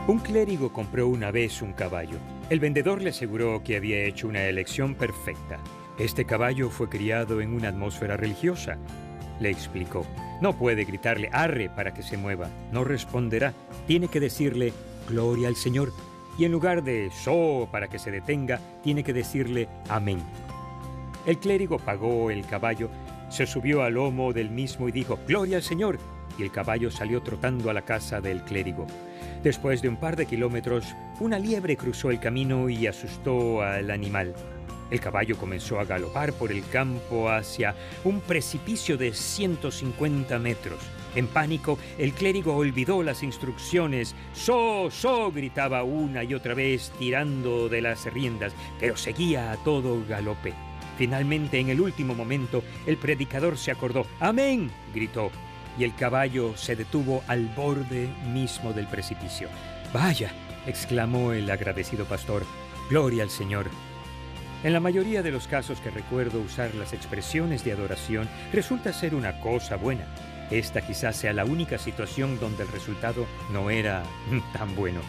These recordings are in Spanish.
Un clérigo compró una vez un caballo. El vendedor le aseguró que había hecho una elección perfecta. Este caballo fue criado en una atmósfera religiosa, le explicó. No puede gritarle "arre" para que se mueva. No responderá. Tiene que decirle "gloria al Señor". Y en lugar de "so" para que se detenga, tiene que decirle "amén". El clérigo pagó el caballo, se subió al lomo del mismo y dijo "gloria al Señor", y el caballo salió trotando a la casa del clérigo. Después de un par de kilómetros, una liebre cruzó el camino y asustó al animal. El caballo comenzó a galopar por el campo hacia un precipicio de 150 metros. En pánico, el clérigo olvidó las instrucciones. "So, so", gritaba una y otra vez, tirando de las riendas, pero seguía a todo galope. Finalmente, en el último momento, el predicador se acordó. "Amén", gritó, y el caballo se detuvo al borde mismo del precipicio. "Vaya", exclamó el agradecido pastor, "gloria al Señor". En la mayoría de los casos que recuerdo usar las expresiones de adoración, resulta ser una cosa buena. Esta quizás sea la única situación donde el resultado no era tan bueno.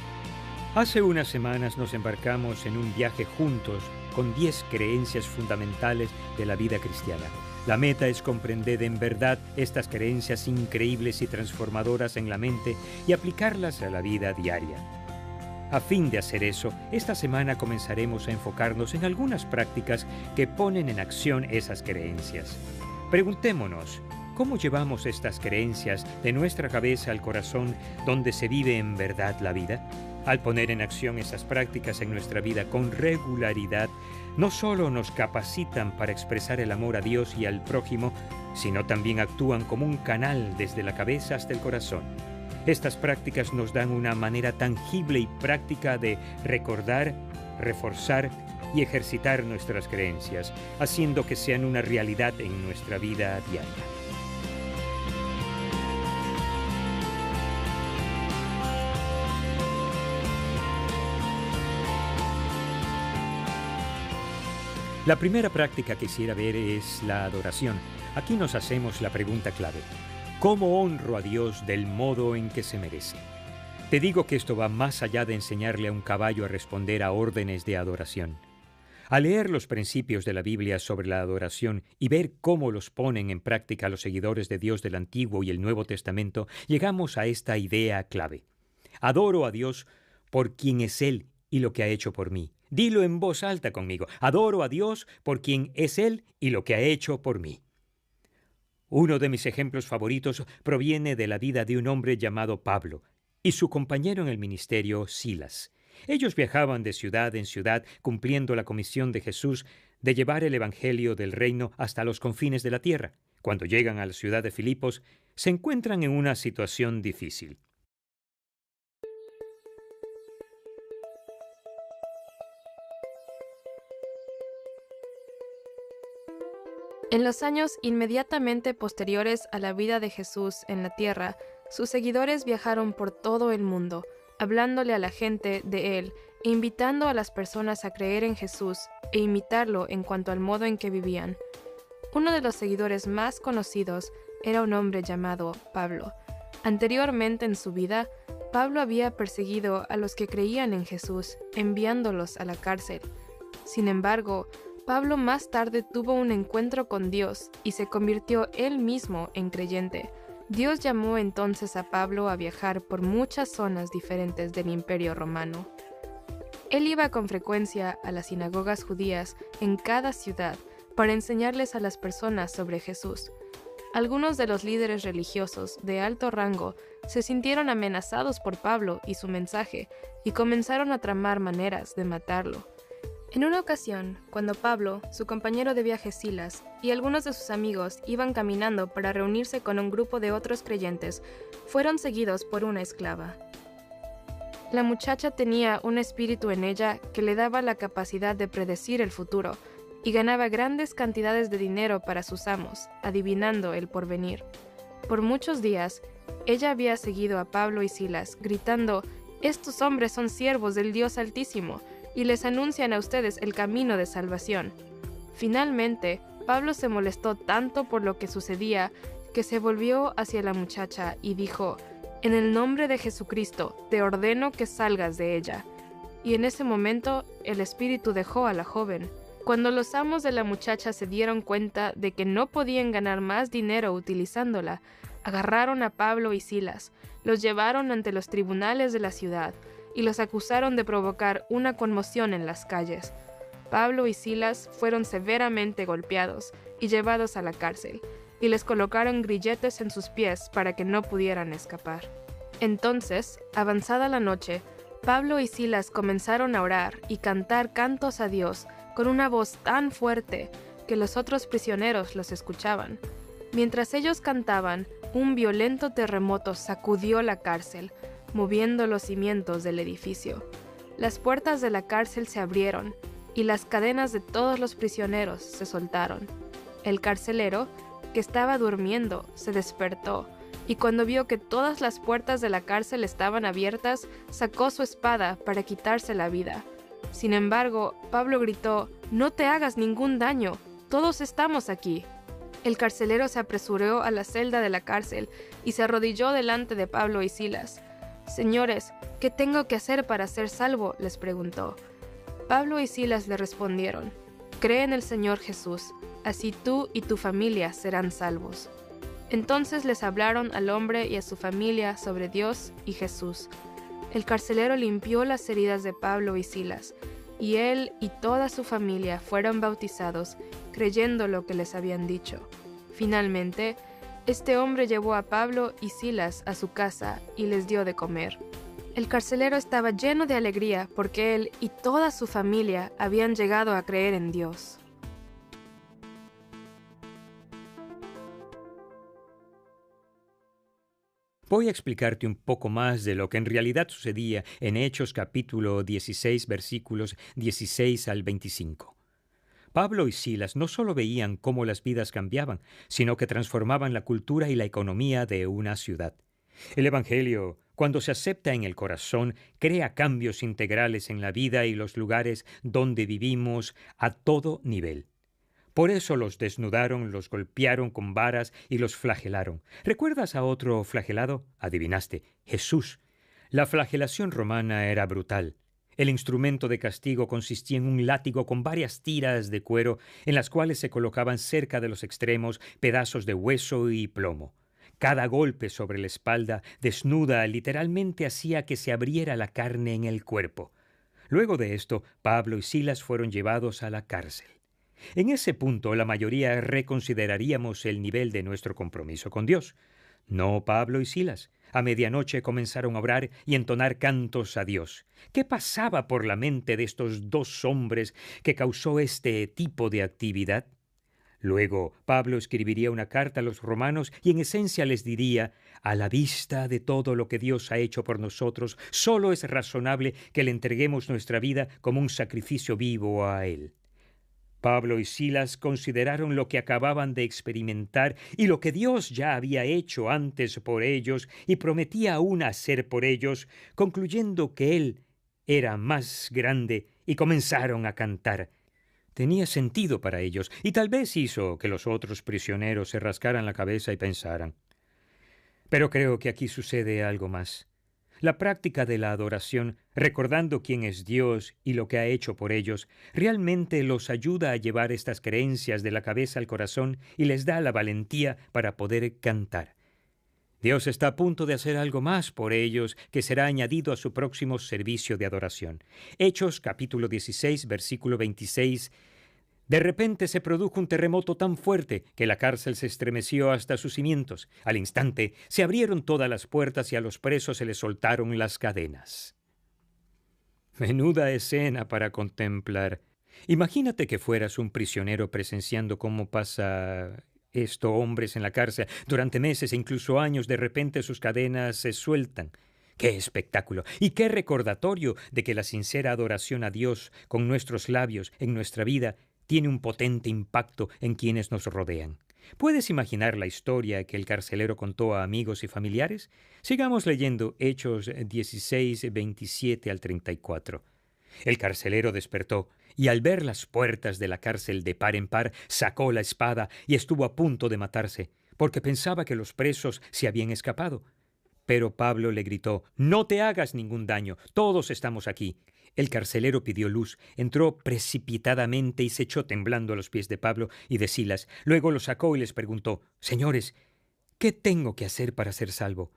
Hace unas semanas nos embarcamos en un viaje juntos con 10 creencias fundamentales de la vida cristiana. La meta es comprender en verdad estas creencias increíbles y transformadoras en la mente y aplicarlas a la vida diaria. A fin de hacer eso, esta semana comenzaremos a enfocarnos en algunas prácticas que ponen en acción esas creencias. Preguntémonos, ¿cómo llevamos estas creencias de nuestra cabeza al corazón donde se vive en verdad la vida? Al poner en acción esas prácticas en nuestra vida con regularidad, no solo nos capacitan para expresar el amor a Dios y al prójimo, sino también actúan como un canal desde la cabeza hasta el corazón. Estas prácticas nos dan una manera tangible y práctica de recordar, reforzar y ejercitar nuestras creencias, haciendo que sean una realidad en nuestra vida diaria. La primera práctica que quisiera ver es la adoración. Aquí nos hacemos la pregunta clave: ¿cómo honro a Dios del modo en que se merece? Te digo que esto va más allá de enseñarle a un caballo a responder a órdenes de adoración. Al leer los principios de la Biblia sobre la adoración y ver cómo los ponen en práctica los seguidores de Dios del Antiguo y el Nuevo Testamento, llegamos a esta idea clave. Adoro a Dios por quien es Él y lo que ha hecho por mí. Dilo en voz alta conmigo: adoro a Dios por quien es Él y lo que ha hecho por mí. Uno de mis ejemplos favoritos proviene de la vida de un hombre llamado Pablo y su compañero en el ministerio, Silas. Ellos viajaban de ciudad en ciudad cumpliendo la comisión de Jesús de llevar el evangelio del reino hasta los confines de la tierra. Cuando llegan a la ciudad de Filipos, se encuentran en una situación difícil. En los años inmediatamente posteriores a la vida de Jesús en la tierra, sus seguidores viajaron por todo el mundo, hablándole a la gente de Él e invitando a las personas a creer en Jesús e imitarlo en cuanto al modo en que vivían. Uno de los seguidores más conocidos era un hombre llamado Pablo. Anteriormente en su vida, Pablo había perseguido a los que creían en Jesús, enviándolos a la cárcel. Sin embargo, Pablo más tarde tuvo un encuentro con Dios y se convirtió él mismo en creyente. Dios llamó entonces a Pablo a viajar por muchas zonas diferentes del Imperio Romano. Él iba con frecuencia a las sinagogas judías en cada ciudad para enseñarles a las personas sobre Jesús. Algunos de los líderes religiosos de alto rango se sintieron amenazados por Pablo y su mensaje y comenzaron a tramar maneras de matarlo. En una ocasión, cuando Pablo, su compañero de viaje Silas y algunos de sus amigos iban caminando para reunirse con un grupo de otros creyentes, fueron seguidos por una esclava. La muchacha tenía un espíritu en ella que le daba la capacidad de predecir el futuro y ganaba grandes cantidades de dinero para sus amos, adivinando el porvenir. Por muchos días, ella había seguido a Pablo y Silas, gritando: «Estos hombres son siervos del Dios Altísimo, y les anuncian a ustedes el camino de salvación». Finalmente, Pablo se molestó tanto por lo que sucedía que se volvió hacia la muchacha y dijo: En el nombre de Jesucristo, te ordeno que salgas de ella. Y en ese momento el espíritu dejó a la joven. Cuando los amos de la muchacha se dieron cuenta de que no podían ganar más dinero utilizándola, agarraron a Pablo y Silas, los llevaron ante los tribunales de la ciudad y los acusaron de provocar una conmoción en las calles. Pablo y Silas fueron severamente golpeados y llevados a la cárcel, y les colocaron grilletes en sus pies para que no pudieran escapar. Entonces, avanzada la noche, Pablo y Silas comenzaron a orar y cantar cantos a Dios con una voz tan fuerte que los otros prisioneros los escuchaban. Mientras ellos cantaban, un violento terremoto sacudió la cárcel, moviendo los cimientos del edificio. Las puertas de la cárcel se abrieron y las cadenas de todos los prisioneros se soltaron. El carcelero, que estaba durmiendo, se despertó y cuando vio que todas las puertas de la cárcel estaban abiertas, sacó su espada para quitarse la vida. Sin embargo, Pablo gritó: «No te hagas ningún daño, todos estamos aquí». El carcelero se apresuró a la celda de la cárcel y se arrodilló delante de Pablo y Silas. «Señores, ¿qué tengo que hacer para ser salvo?», les preguntó. Pablo y Silas le respondieron: «Cree en el Señor Jesús, así tú y tu familia serán salvos». Entonces les hablaron al hombre y a su familia sobre Dios y Jesús. El carcelero limpió las heridas de Pablo y Silas, y él y toda su familia fueron bautizados, creyendo lo que les habían dicho. Finalmente, este hombre llevó a Pablo y Silas a su casa y les dio de comer. El carcelero estaba lleno de alegría porque él y toda su familia habían llegado a creer en Dios. Voy a explicarte un poco más de lo que en realidad sucedía en Hechos capítulo 16, versículos 16 al 25. Pablo y Silas no solo veían cómo las vidas cambiaban, sino que transformaban la cultura y la economía de una ciudad. El Evangelio, cuando se acepta en el corazón, crea cambios integrales en la vida y los lugares donde vivimos a todo nivel. Por eso los desnudaron, los golpearon con varas y los flagelaron. ¿Recuerdas a otro flagelado? Adivinaste, Jesús. La flagelación romana era brutal. El instrumento de castigo consistía en un látigo con varias tiras de cuero en las cuales se colocaban cerca de los extremos pedazos de hueso y plomo. Cada golpe sobre la espalda desnuda literalmente hacía que se abriera la carne en el cuerpo. Luego de esto, Pablo y Silas fueron llevados a la cárcel. En ese punto, la mayoría reconsideraríamos el nivel de nuestro compromiso con Dios. No Pablo y Silas. A medianoche comenzaron a orar y entonar cantos a Dios. ¿Qué pasaba por la mente de estos dos hombres que causó este tipo de actividad? Luego, Pablo escribiría una carta a los romanos y en esencia les diría: a la vista de todo lo que Dios ha hecho por nosotros, solo es razonable que le entreguemos nuestra vida como un sacrificio vivo a Él. Pablo y Silas consideraron lo que acababan de experimentar y lo que Dios ya había hecho antes por ellos y prometía aún hacer por ellos, concluyendo que Él era más grande, y comenzaron a cantar. Tenía sentido para ellos y tal vez hizo que los otros prisioneros se rascaran la cabeza y pensaran. Pero creo que aquí sucede algo más. La práctica de la adoración, recordando quién es Dios y lo que ha hecho por ellos, realmente los ayuda a llevar estas creencias de la cabeza al corazón y les da la valentía para poder cantar. Dios está a punto de hacer algo más por ellos que será añadido a su próximo servicio de adoración. Hechos capítulo 16, versículo 26. De repente se produjo un terremoto tan fuerte que la cárcel se estremeció hasta sus cimientos. Al instante se abrieron todas las puertas y a los presos se les soltaron las cadenas. Menuda escena para contemplar. Imagínate que fueras un prisionero presenciando cómo pasa esto hombres en la cárcel. Durante meses e incluso años, de repente sus cadenas se sueltan. ¡Qué espectáculo! Y qué recordatorio de que la sincera adoración a Dios con nuestros labios en nuestra vida tiene un potente impacto en quienes nos rodean. ¿Puedes imaginar la historia que el carcelero contó a amigos y familiares? Sigamos leyendo Hechos 16, 27 al 34. El carcelero despertó y al ver las puertas de la cárcel de par en par, sacó la espada y estuvo a punto de matarse, porque pensaba que los presos se habían escapado. Pero Pablo le gritó: «No te hagas ningún daño, todos estamos aquí». El carcelero pidió luz, entró precipitadamente y se echó temblando a los pies de Pablo y de Silas. Luego los sacó y les preguntó: «Señores, ¿qué tengo que hacer para ser salvo?».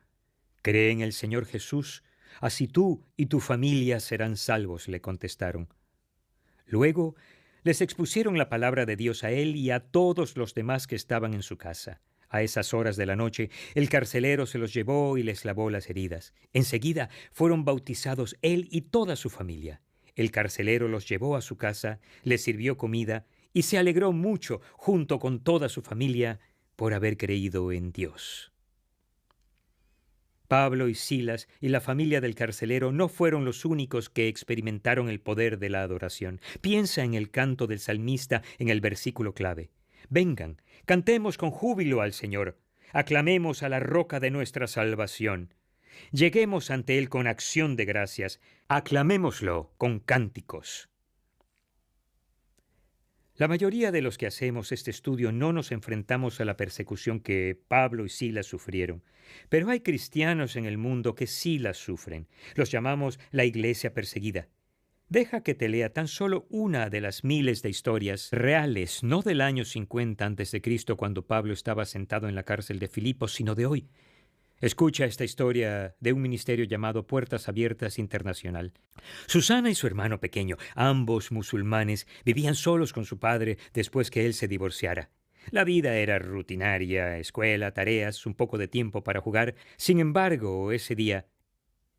«Cree en el Señor Jesús, así tú y tu familia serán salvos», le contestaron. Luego les expusieron la palabra de Dios a él y a todos los demás que estaban en su casa. A esas horas de la noche, el carcelero se los llevó y les lavó las heridas. Enseguida fueron bautizados él y toda su familia. El carcelero los llevó a su casa, les sirvió comida y se alegró mucho, junto con toda su familia, por haber creído en Dios. Pablo y Silas y la familia del carcelero no fueron los únicos que experimentaron el poder de la adoración. Piensa en el canto del salmista en el versículo clave. «Vengan, cantemos con júbilo al Señor, aclamemos a la roca de nuestra salvación. Lleguemos ante Él con acción de gracias, aclamémoslo con cánticos». La mayoría de los que hacemos este estudio no nos enfrentamos a la persecución que Pablo y Silas sufrieron, pero hay cristianos en el mundo que sí las sufren. Los llamamos la iglesia perseguida. Deja que te lea tan solo una de las miles de historias reales, no del año 50 a.C., cuando Pablo estaba sentado en la cárcel de Filipos, sino de hoy. Escucha esta historia de un ministerio llamado Puertas Abiertas Internacional. Susana y su hermano pequeño, ambos musulmanes, vivían solos con su padre después que él se divorciara. La vida era rutinaria, escuela, tareas, un poco de tiempo para jugar. Sin embargo, ese día,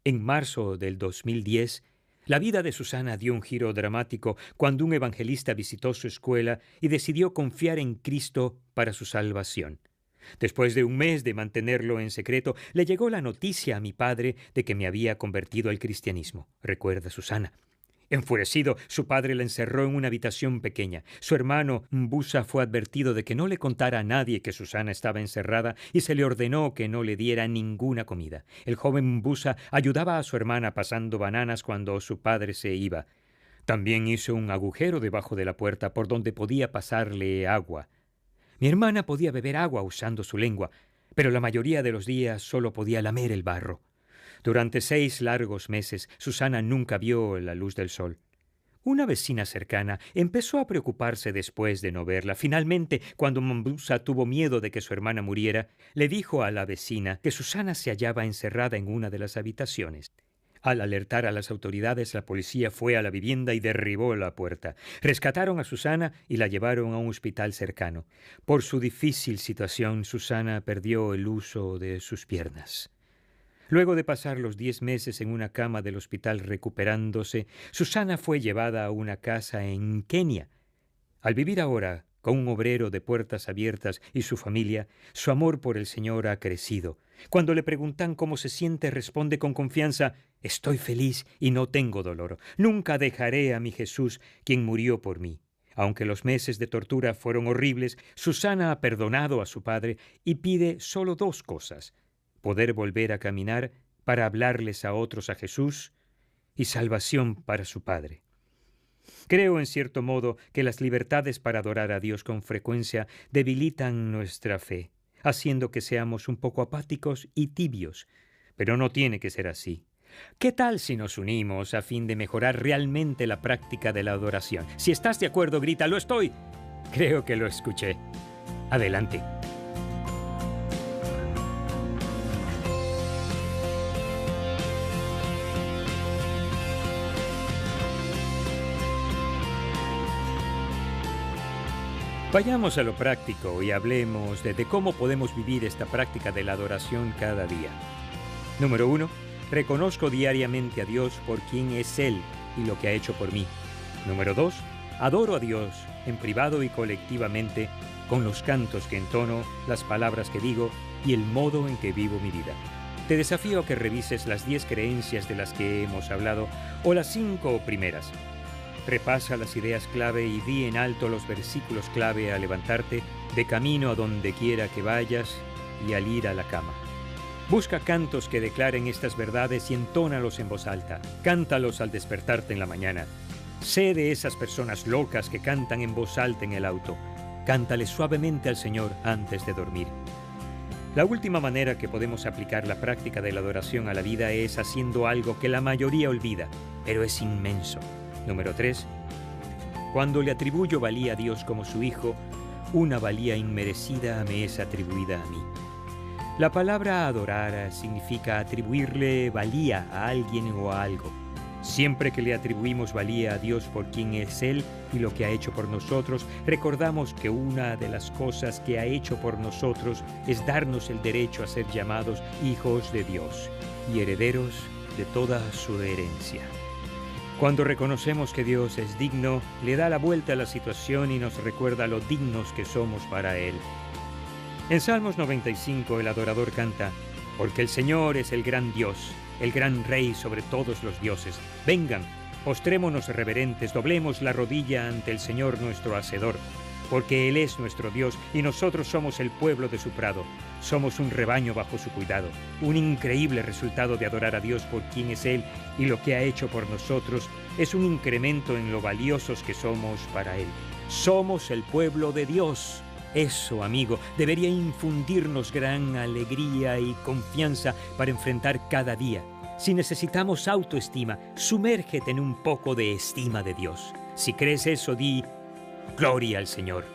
en marzo del 2010, la vida de Susana dio un giro dramático cuando un evangelista visitó su escuela y decidió confiar en Cristo para su salvación. Después de un mes de mantenerlo en secreto, le llegó la noticia a mi padre de que me había convertido al cristianismo, recuerda Susana. Enfurecido, su padre la encerró en una habitación pequeña. Su hermano Mbusa fue advertido de que no le contara a nadie que Susana estaba encerrada y se le ordenó que no le diera ninguna comida. El joven Mbusa ayudaba a su hermana pasando bananas cuando su padre se iba. También hizo un agujero debajo de la puerta por donde podía pasarle agua. Mi hermana podía beber agua usando su lengua, pero la mayoría de los días solo podía lamer el barro. Durante 6 largos meses, Susana nunca vio la luz del sol. Una vecina cercana empezó a preocuparse después de no verla. Finalmente, cuando Mbusa tuvo miedo de que su hermana muriera, le dijo a la vecina que Susana se hallaba encerrada en una de las habitaciones. Al alertar a las autoridades, la policía fue a la vivienda y derribó la puerta. Rescataron a Susana y la llevaron a un hospital cercano. Por su difícil situación, Susana perdió el uso de sus piernas. Luego de pasar los 10 meses en una cama del hospital recuperándose, Susana fue llevada a una casa en Kenia. Al vivir ahora con un obrero de Puertas Abiertas y su familia, su amor por el Señor ha crecido. Cuando le preguntan cómo se siente, responde con confianza: «Estoy feliz y no tengo dolor. Nunca dejaré a mi Jesús, quien murió por mí». Aunque los meses de tortura fueron horribles, Susana ha perdonado a su padre y pide solo 2 cosas: poder volver a caminar para hablarles a otros a Jesús y salvación para su padre. Creo, en cierto modo, que las libertades para adorar a Dios con frecuencia debilitan nuestra fe, haciendo que seamos un poco apáticos y tibios. Pero no tiene que ser así. ¿Qué tal si nos unimos a fin de mejorar realmente la práctica de la adoración? Si estás de acuerdo, grita: «¡Lo estoy!». Creo que lo escuché. Adelante. Vayamos a lo práctico y hablemos de cómo podemos vivir esta práctica de la adoración cada día. Número 1. Reconozco diariamente a Dios por quien es Él y lo que ha hecho por mí. Número 2. Adoro a Dios en privado y colectivamente con los cantos que entono, las palabras que digo y el modo en que vivo mi vida. Te desafío a que revises las 10 creencias de las que hemos hablado o las 5 primeras. Repasa las ideas clave y di en alto los versículos clave al levantarte, de camino a donde quiera que vayas y al ir a la cama. Busca cantos que declaren estas verdades y entónalos en voz alta. Cántalos al despertarte en la mañana. Sé de esas personas locas que cantan en voz alta en el auto. Cántale suavemente al Señor antes de dormir. La última manera que podemos aplicar la práctica de la adoración a la vida es haciendo algo que la mayoría olvida, pero es inmenso. Número 3. Cuando le atribuyo valía a Dios como su Hijo, una valía inmerecida me es atribuida a mí. La palabra adorar significa atribuirle valía a alguien o a algo. Siempre que le atribuimos valía a Dios por quien es Él y lo que ha hecho por nosotros, recordamos que una de las cosas que ha hecho por nosotros es darnos el derecho a ser llamados hijos de Dios y herederos de toda su herencia. Cuando reconocemos que Dios es digno, le da la vuelta a la situación y nos recuerda lo dignos que somos para Él. En Salmos 95 el adorador canta: porque el Señor es el gran Dios, el gran Rey sobre todos los dioses. Vengan, postrémonos reverentes, doblemos la rodilla ante el Señor nuestro Hacedor, porque Él es nuestro Dios y nosotros somos el pueblo de su prado. Somos un rebaño bajo su cuidado. Un increíble resultado de adorar a Dios por quien es Él y lo que ha hecho por nosotros es un incremento en lo valiosos que somos para Él. Somos el pueblo de Dios. Eso, amigo, debería infundirnos gran alegría y confianza para enfrentar cada día. Si necesitamos autoestima, sumérgete en un poco de estima de Dios. Si crees eso, di: gloria al Señor.